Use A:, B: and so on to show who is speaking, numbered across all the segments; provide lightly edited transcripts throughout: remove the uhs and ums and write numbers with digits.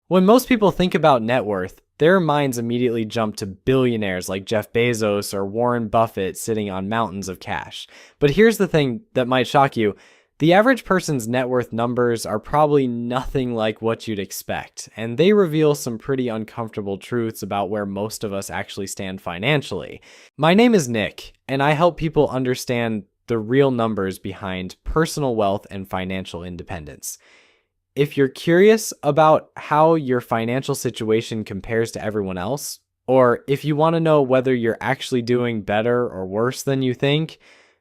A: When most people think about net worth, their minds immediately jump to billionaires like Jeff Bezos or Warren Buffett sitting on mountains of cash. But here's the thing that might shock you. The average person's net worth numbers are probably nothing like what you'd expect, and they reveal some pretty uncomfortable truths about where most of us actually stand financially. My name is Nick, and I help people understand the real numbers behind personal wealth and financial independence. If you're curious about how your financial situation compares to everyone else, or if you want to know whether you're actually doing better or worse than you think,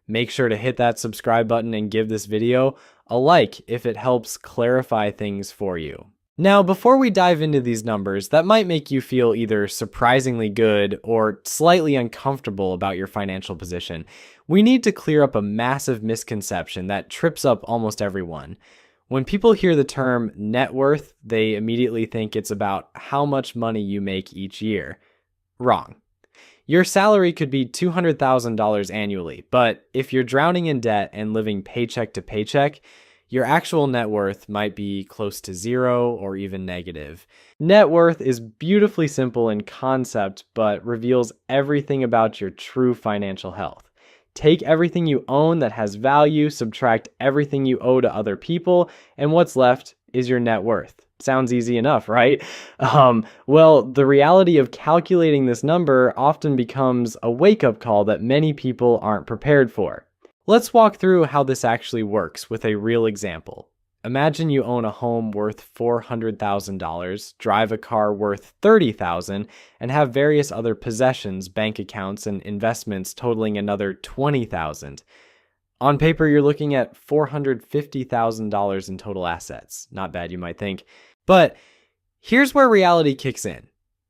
A: make sure to hit that subscribe button and give this video a like if it helps clarify things for you. Now, before we dive into these numbers that might make you feel either surprisingly good or slightly uncomfortable about your financial position, we need to clear up a massive misconception that trips up almost everyone. When people hear the term net worth, they immediately think it's about how much money you make each year. Wrong. Your salary could be $200,000 annually, but if you're drowning in debt and living paycheck to paycheck, your actual net worth might be close to zero or even negative. Net worth is beautifully simple in concept, but reveals everything about your true financial health. Take everything you own that has value, subtract everything you owe to other people, and what's left is your net worth. Sounds easy enough, right? Well, the reality of calculating this number often becomes a wake-up call that many people aren't prepared for. Let's walk through how this actually works with a real example. Imagine you own a home worth $400,000, drive a car worth $30,000, and have various other possessions, bank accounts, and investments totaling another $20,000. On paper, you're looking at $450,000 in total assets. Not bad, you might think. But here's where reality kicks in.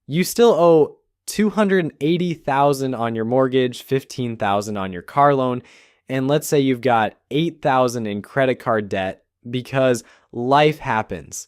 A: You still owe $280,000 on your mortgage, $15,000 on your car loan, and let's say you've got $8,000 in credit card debt because life happens.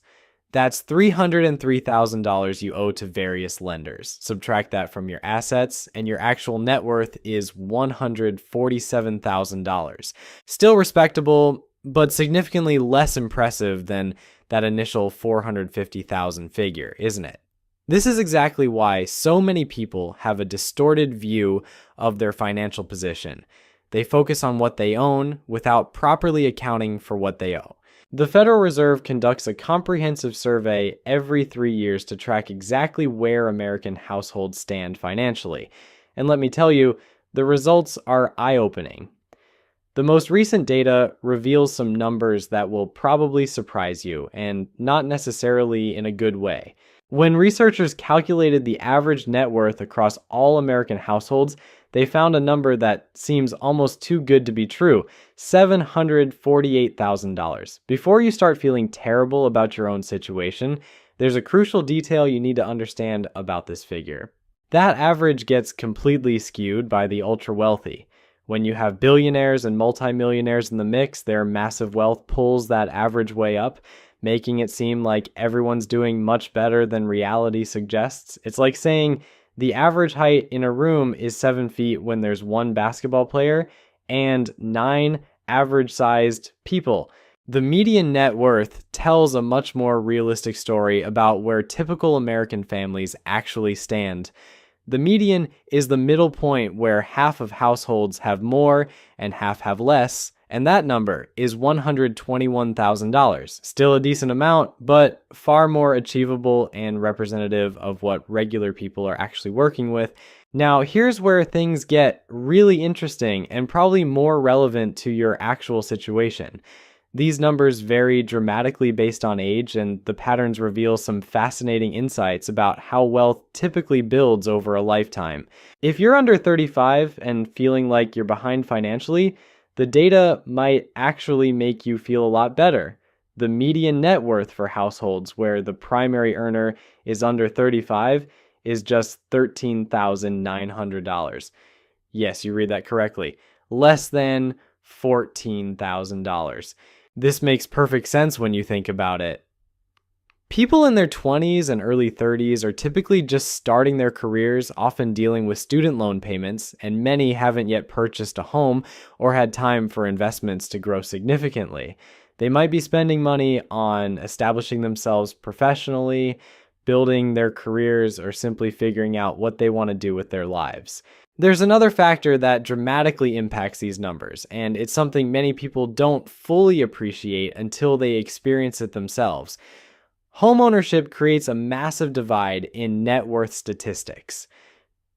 A: That's $303,000 you owe to various lenders. Subtract that from your assets, and your actual net worth is $147,000. Still respectable, but significantly less impressive than that initial $450,000 figure, isn't it? This is exactly why so many people have a distorted view of their financial position. They focus on what they own without properly accounting for what they owe. The Federal Reserve conducts a comprehensive survey every 3 years to track exactly where American households stand financially. And let me tell you, the results are eye-opening. The most recent data reveals some numbers that will probably surprise you, and not necessarily in a good way. When researchers calculated the average net worth across all American households, they found a number that seems almost too good to be true, $748,000. Before you start feeling terrible about your own situation, there's a crucial detail you need to understand about this figure. That average gets completely skewed by the ultra-wealthy. When you have billionaires and multimillionaires in the mix, their massive wealth pulls that average way up, making it seem like everyone's doing much better than reality suggests. It's like saying the average height in a room is 7 feet when there's one basketball player and 9 average-sized people. The median net worth tells a much more realistic story about where typical American families actually stand. The median is the middle point where half of households have more and half have less, and that number is $121,000. Still a decent amount, but far more achievable and representative of what regular people are actually working with. Now, here's where things get really interesting and probably more relevant to your actual situation. These numbers vary dramatically based on age, and the patterns reveal some fascinating insights about how wealth typically builds over a lifetime. If you're under 35 and feeling like you're behind financially, the data might actually make you feel a lot better. The median net worth for households where the primary earner is under 35 is just $13,900. Yes, you read that correctly. Less than $14,000. This makes perfect sense when you think about it. People in their 20s and early 30s are typically just starting their careers, often dealing with student loan payments, and many haven't yet purchased a home or had time for investments to grow significantly. They might be spending money on establishing themselves professionally, building their careers, or simply figuring out what they want to do with their lives. There's another factor that dramatically impacts these numbers, and it's something many people don't fully appreciate until they experience it themselves. Homeownership creates a massive divide in net worth statistics.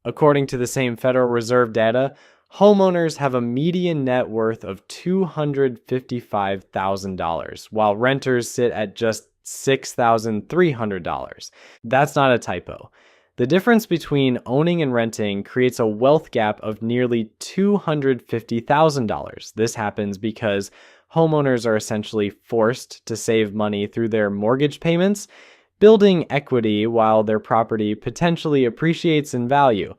A: According to the same Federal Reserve data, homeowners have a median net worth of $255,000, while renters sit at just $6,300. That's not a typo. The difference between owning and renting creates a wealth gap of nearly $250,000. This happens because homeowners are essentially forced to save money through their mortgage payments, building equity while their property potentially appreciates in value.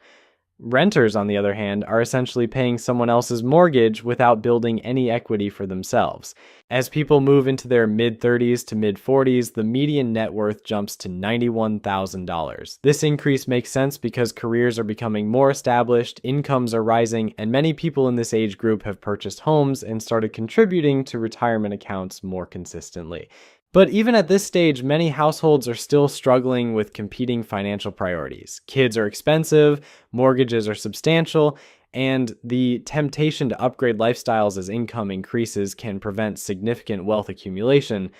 A: Renters, on the other hand, are essentially paying someone else's mortgage without building any equity for themselves. As people move into their mid-30s to mid-40s, the median net worth jumps to $91,000. This increase makes sense because careers are becoming more established, incomes are rising, and many people in this age group have purchased homes and started contributing to retirement accounts more consistently. But even at this stage, many households are still struggling with competing financial priorities. Kids are expensive, mortgages are substantial, and the temptation to upgrade lifestyles as income increases can prevent significant wealth accumulation.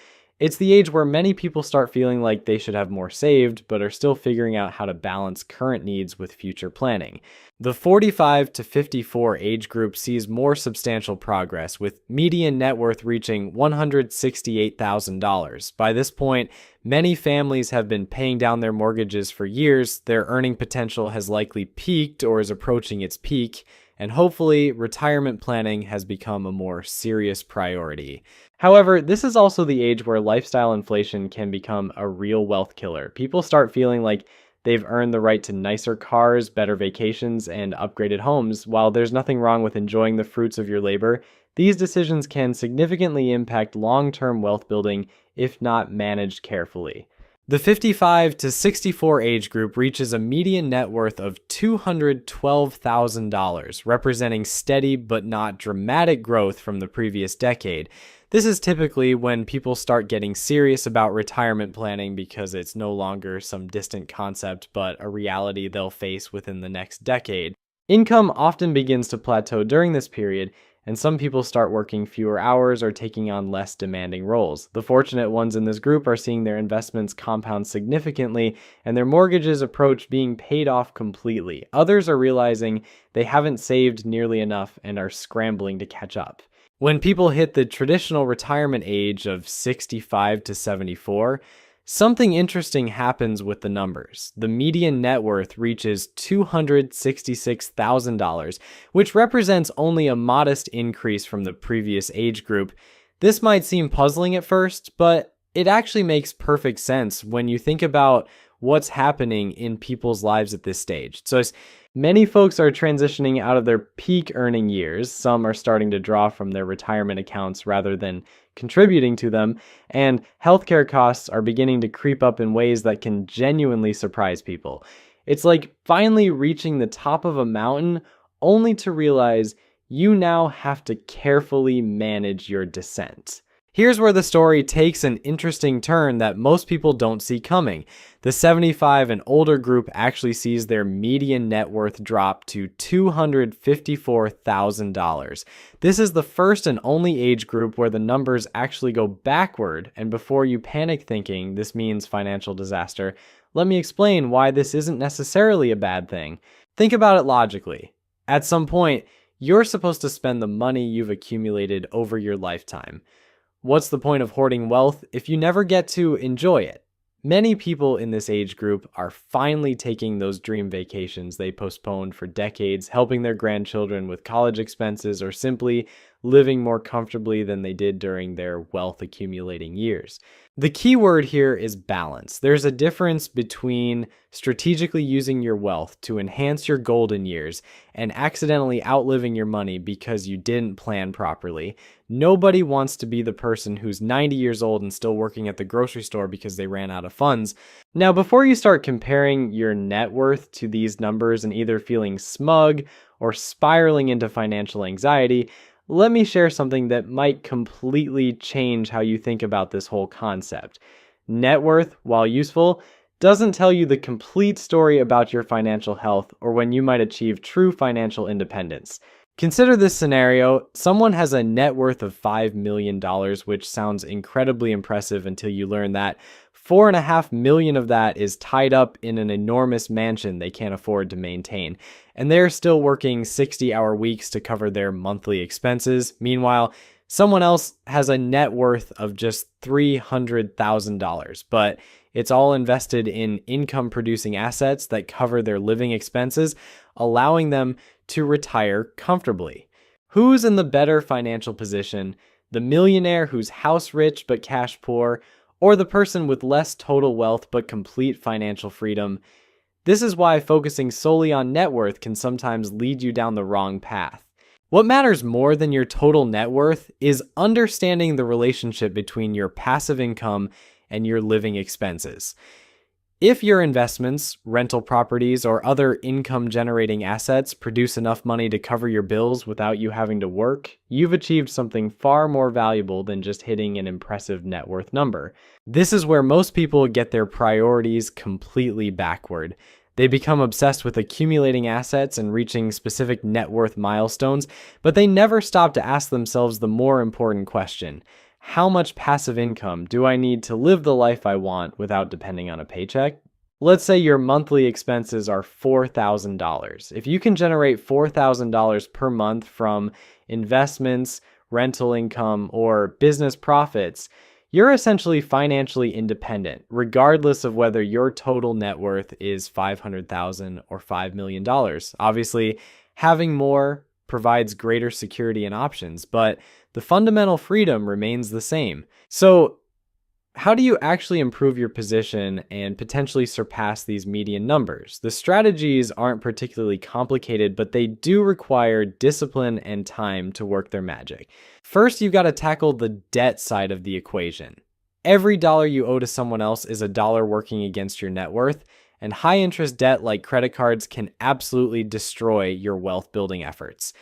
A: It's the age where many people start feeling like they should have more saved, but are still figuring out how to balance current needs with future planning. The 45 to 54 age group sees more substantial progress, with median net worth reaching $168,000. By this point, many families have been paying down their mortgages for years, their earning potential has likely peaked or is approaching its peak, and hopefully retirement planning has become a more serious priority. However, this is also the age where lifestyle inflation can become a real wealth killer. People start feeling like they've earned the right to nicer cars, better vacations, and upgraded homes. While there's nothing wrong with enjoying the fruits of your labor, these decisions can significantly impact long-term wealth building if not managed carefully. The 55 to 64 age group reaches a median net worth of $212,000, representing steady but not dramatic growth from the previous decade. This is typically when people start getting serious about retirement planning because it's no longer some distant concept, but a reality they'll face within the next decade. Income often begins to plateau during this period, and some people start working fewer hours or taking on less demanding roles. The fortunate ones in this group are seeing their investments compound significantly and their mortgages approach being paid off completely. Others are realizing they haven't saved nearly enough and are scrambling to catch up. When people hit the traditional retirement age of 65 to 74, something interesting happens with the numbers. The median net worth reaches $266,000, which represents only a modest increase from the previous age group. This might seem puzzling at first, but it actually makes perfect sense when you think about what's happening in people's lives at this stage. So as many folks are transitioning out of their peak earning years, some are starting to draw from their retirement accounts rather than contributing to them, and healthcare costs are beginning to creep up in ways that can genuinely surprise people. It's like finally reaching the top of a mountain only to realize you now have to carefully manage your descent. Here's where the story takes an interesting turn that most people don't see coming. The 75 and older group actually sees their median net worth drop to $254,000. This is the first and only age group where the numbers actually go backward, and before you panic thinking this means financial disaster, let me explain why this isn't necessarily a bad thing. Think about it logically. At some point, you're supposed to spend the money you've accumulated over your lifetime. What's the point of hoarding wealth if you never get to enjoy it? Many people in this age group are finally taking those dream vacations they postponed for decades, helping their grandchildren with college expenses, or simply living more comfortably than they did during their wealth accumulating years. The key word here is balance. There's a difference between strategically using your wealth to enhance your golden years and accidentally outliving your money because you didn't plan properly. Nobody wants to be the person who's 90 years old and still working at the grocery store because they ran out of funds. Now, before you start comparing your net worth to these numbers and either feeling smug or spiraling into financial anxiety, let me share something that might completely change how you think about this whole concept. Net worth, while useful, doesn't tell you the complete story about your financial health or when you might achieve true financial independence. Consider this scenario. Someone has a net worth of $5 million, which sounds incredibly impressive until you learn that $4.5 million of that is tied up in an enormous mansion they can't afford to maintain. And they're still working 60-hour weeks to cover their monthly expenses. Meanwhile, someone else has a net worth of just $300,000, but it's all invested in income-producing assets that cover their living expenses, allowing them to retire comfortably. Who's in the better financial position? The millionaire who's house rich but cash poor, or the person with less total wealth but complete financial freedom? This is why focusing solely on net worth can sometimes lead you down the wrong path. What matters more than your total net worth is understanding the relationship between your passive income and your living expenses. If your investments, rental properties, or other income-generating assets produce enough money to cover your bills without you having to work, you've achieved something far more valuable than just hitting an impressive net worth number. This is where most people get their priorities completely backward. They become obsessed with accumulating assets and reaching specific net worth milestones, but they never stop to ask themselves the more important question: how much passive income do I need to live the life I want without depending on a paycheck? Let's say your monthly expenses are $4,000. If you can generate $4,000 per month from investments, rental income, or business profits, you're essentially financially independent, regardless of whether your total net worth is $500,000 or $5 million. Obviously, having more provides greater security and options, but the fundamental freedom remains the same. So, how do you actually improve your position and potentially surpass these median numbers? The strategies aren't particularly complicated, but they do require discipline and time to work their magic. First, you've got to tackle the debt side of the equation. Every dollar you owe to someone else is a dollar working against your net worth, and high-interest debt like credit cards can absolutely destroy your wealth-building efforts.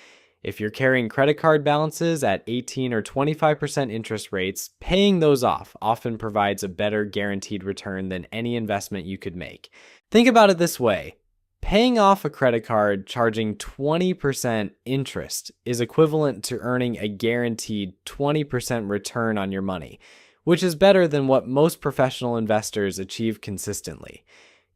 A: If you're carrying credit card balances at 18 or 25% interest rates, paying those off often provides a better guaranteed return than any investment you could make. Think about it this way. Paying off a credit card charging 20% interest is equivalent to earning a guaranteed 20% return on your money, which is better than what most professional investors achieve consistently.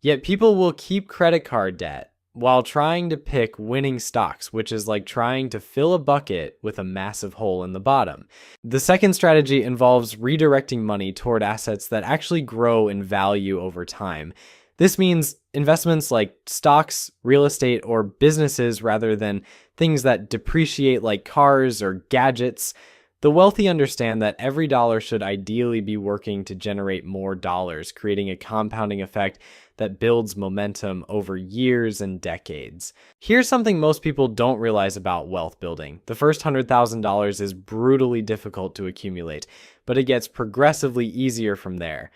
A: Yet people will keep credit card debt while trying to pick winning stocks, which is like trying to fill a bucket with a massive hole in the bottom. The second strategy involves redirecting money toward assets that actually grow in value over time. This means investments like stocks, real estate, or businesses rather than things that depreciate like cars or gadgets. The wealthy understand that every dollar should ideally be working to generate more dollars, creating a compounding effect that builds momentum over years and decades. Here's something most people don't realize about wealth building. The first $100,000 is brutally difficult to accumulate, but it gets progressively easier from there.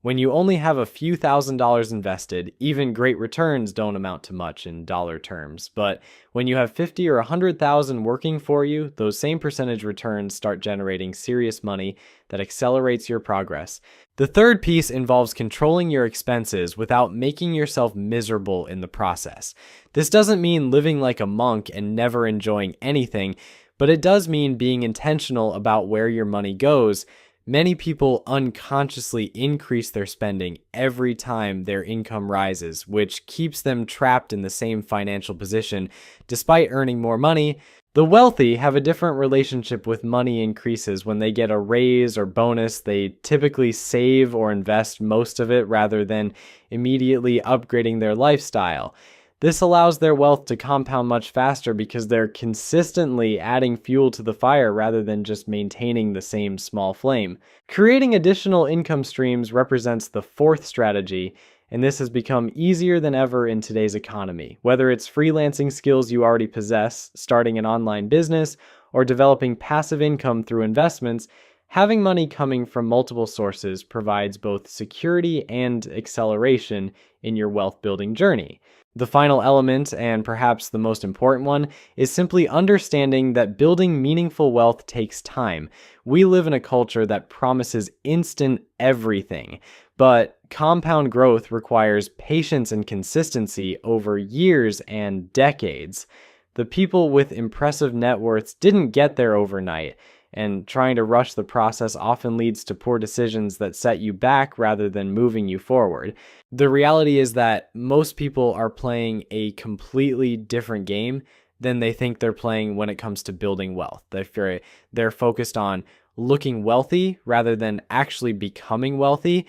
A: When you only have a few $1,000s invested, even great returns don't amount to much in dollar terms. But when you have 50 or 100,000 working for you, those same percentage returns start generating serious money that accelerates your progress. The third piece involves controlling your expenses without making yourself miserable in the process. This doesn't mean living like a monk and never enjoying anything, but it does mean being intentional about where your money goes. Many people unconsciously increase their spending every time their income rises, which keeps them trapped in the same financial position despite earning more money. The wealthy have a different relationship with money increases. When they get a raise or bonus, they typically save or invest most of it rather than immediately upgrading their lifestyle. This allows their wealth to compound much faster because they're consistently adding fuel to the fire rather than just maintaining the same small flame. Creating additional income streams represents the fourth strategy, and this has become easier than ever in today's economy. Whether it's freelancing skills you already possess, starting an online business, or developing passive income through investments, Having money coming from multiple sources provides both security and acceleration in your wealth building journey. The final element, and perhaps the most important one, is simply understanding that building meaningful wealth takes time. We live in a culture that promises instant everything, but compound growth requires patience and consistency over years and decades. The people with impressive net worths didn't get there overnight, and trying to rush the process often leads to poor decisions that set you back rather than moving you forward. The reality is that most people are playing a completely different game than they think they're playing when it comes to building wealth. They're focused on looking wealthy rather than actually becoming wealthy.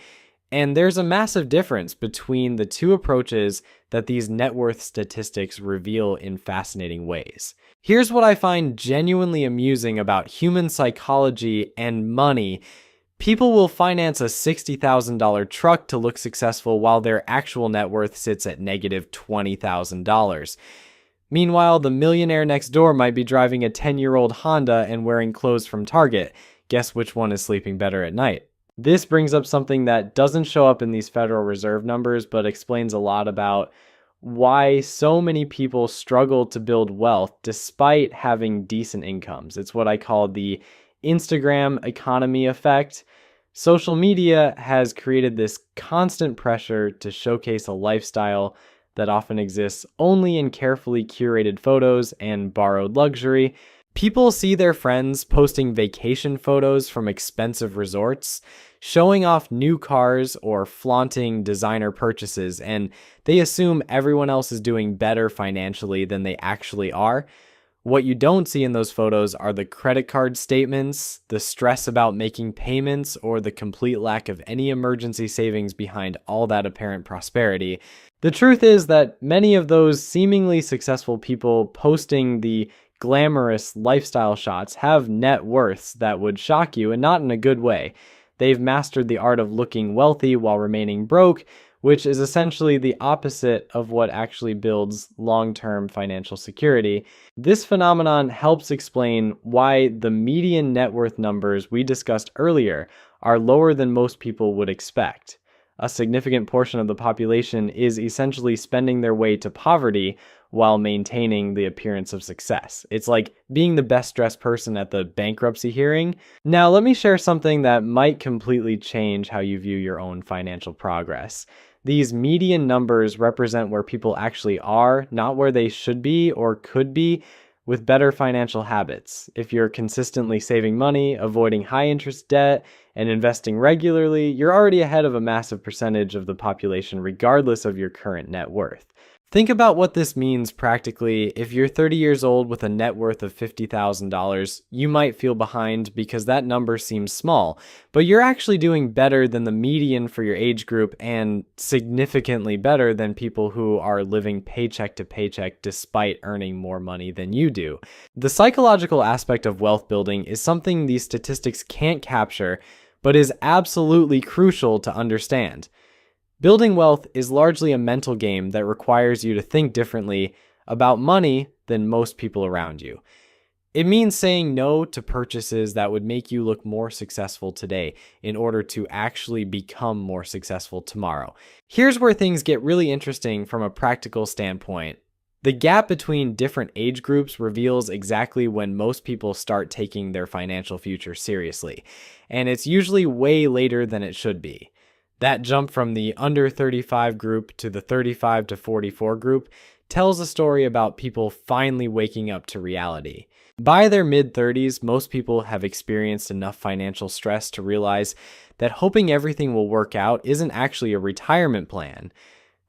A: And there's a massive difference between the two approaches that these net worth statistics reveal in fascinating ways. Here's what I find genuinely amusing about human psychology and money. People will finance a $60,000 truck to look successful while their actual net worth sits at negative $20,000. Meanwhile, the millionaire next door might be driving a 10-year-old Honda and wearing clothes from Target. Guess which one is sleeping better at night? This brings up something that doesn't show up in these Federal Reserve numbers, but explains a lot about why so many people struggle to build wealth despite having decent incomes. It's what I call the Instagram economy effect. Social media has created this constant pressure to showcase a lifestyle that often exists only in carefully curated photos and borrowed luxury. People see their friends posting vacation photos from expensive resorts, showing off new cars or flaunting designer purchases, and they assume everyone else is doing better financially than they actually are. What you don't see in those photos are the credit card statements, the stress about making payments, or the complete lack of any emergency savings behind all that apparent prosperity. The truth is that many of those seemingly successful people posting the glamorous lifestyle shots have net worths that would shock you, and not in a good way. They've mastered the art of looking wealthy while remaining broke, which is essentially the opposite of what actually builds long-term financial security. This phenomenon helps explain why the median net worth numbers we discussed earlier are lower than most people would expect. A significant portion of the population is essentially spending their way to poverty while maintaining the appearance of success. It's like being the best dressed person at the bankruptcy hearing. Now, let me share something that might completely change how you view your own financial progress. These median numbers represent where people actually are, not where they should be or could be with better financial habits. If you're consistently saving money, avoiding high interest debt, and investing regularly, you're already ahead of a massive percentage of the population regardless of your current net worth. Think about what this means practically. If you're 30 years old with a net worth of $50,000, you might feel behind because that number seems small, but you're actually doing better than the median for your age group and significantly better than people who are living paycheck to paycheck despite earning more money than you do. The psychological aspect of wealth building is something these statistics can't capture, but is absolutely crucial to understand. Building wealth is largely a mental game that requires you to think differently about money than most people around you. It means saying no to purchases that would make you look more successful today in order to actually become more successful tomorrow. Here's where things get really interesting from a practical standpoint. The gap between different age groups reveals exactly when most people start taking their financial future seriously, and it's usually way later than it should be. That jump from the under 35 group to the 35 to 44 group tells a story about people finally waking up to reality. By their mid-30s, most people have experienced enough financial stress to realize that hoping everything will work out isn't actually a retirement plan.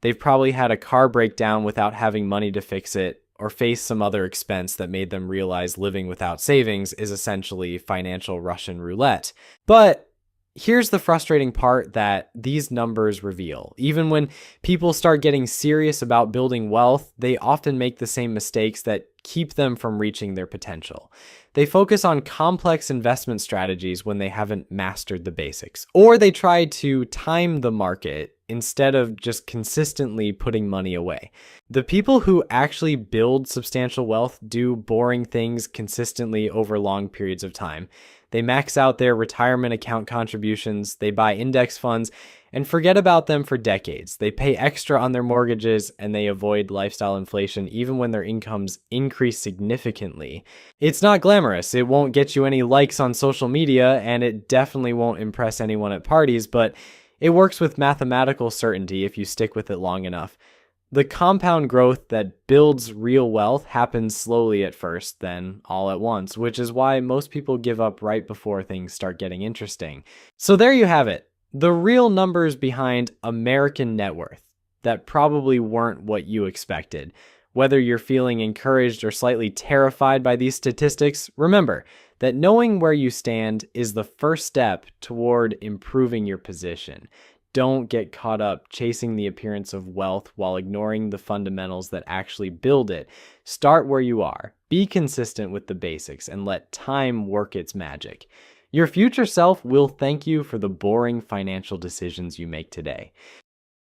A: They've probably had a car break down without having money to fix it, or faced some other expense that made them realize living without savings is essentially financial Russian roulette. But here's the frustrating part that these numbers reveal. Even when people start getting serious about building wealth, they often make the same mistakes that keep them from reaching their potential. They focus on complex investment strategies when they haven't mastered the basics, or they try to time the market instead of just consistently putting money away. The people who actually build substantial wealth do boring things consistently over long periods of time. They max out their retirement account contributions, they buy index funds, and forget about them for decades. They pay extra on their mortgages, and they avoid lifestyle inflation even when their incomes increase significantly. It's not glamorous, it won't get you any likes on social media, and it definitely won't impress anyone at parties, but it works with mathematical certainty if you stick with it long enough. The compound growth that builds real wealth happens slowly at first, then all at once, which is why most people give up right before things start getting interesting. So there you have it. The real numbers behind American net worth that probably weren't what you expected. Whether you're feeling encouraged or slightly terrified by these statistics, remember that knowing where you stand is the first step toward improving your position. Don't get caught up chasing the appearance of wealth while ignoring the fundamentals that actually build it. Start where you are, be consistent with the basics, and let time work its magic. Your future self will thank you for the boring financial decisions you make today.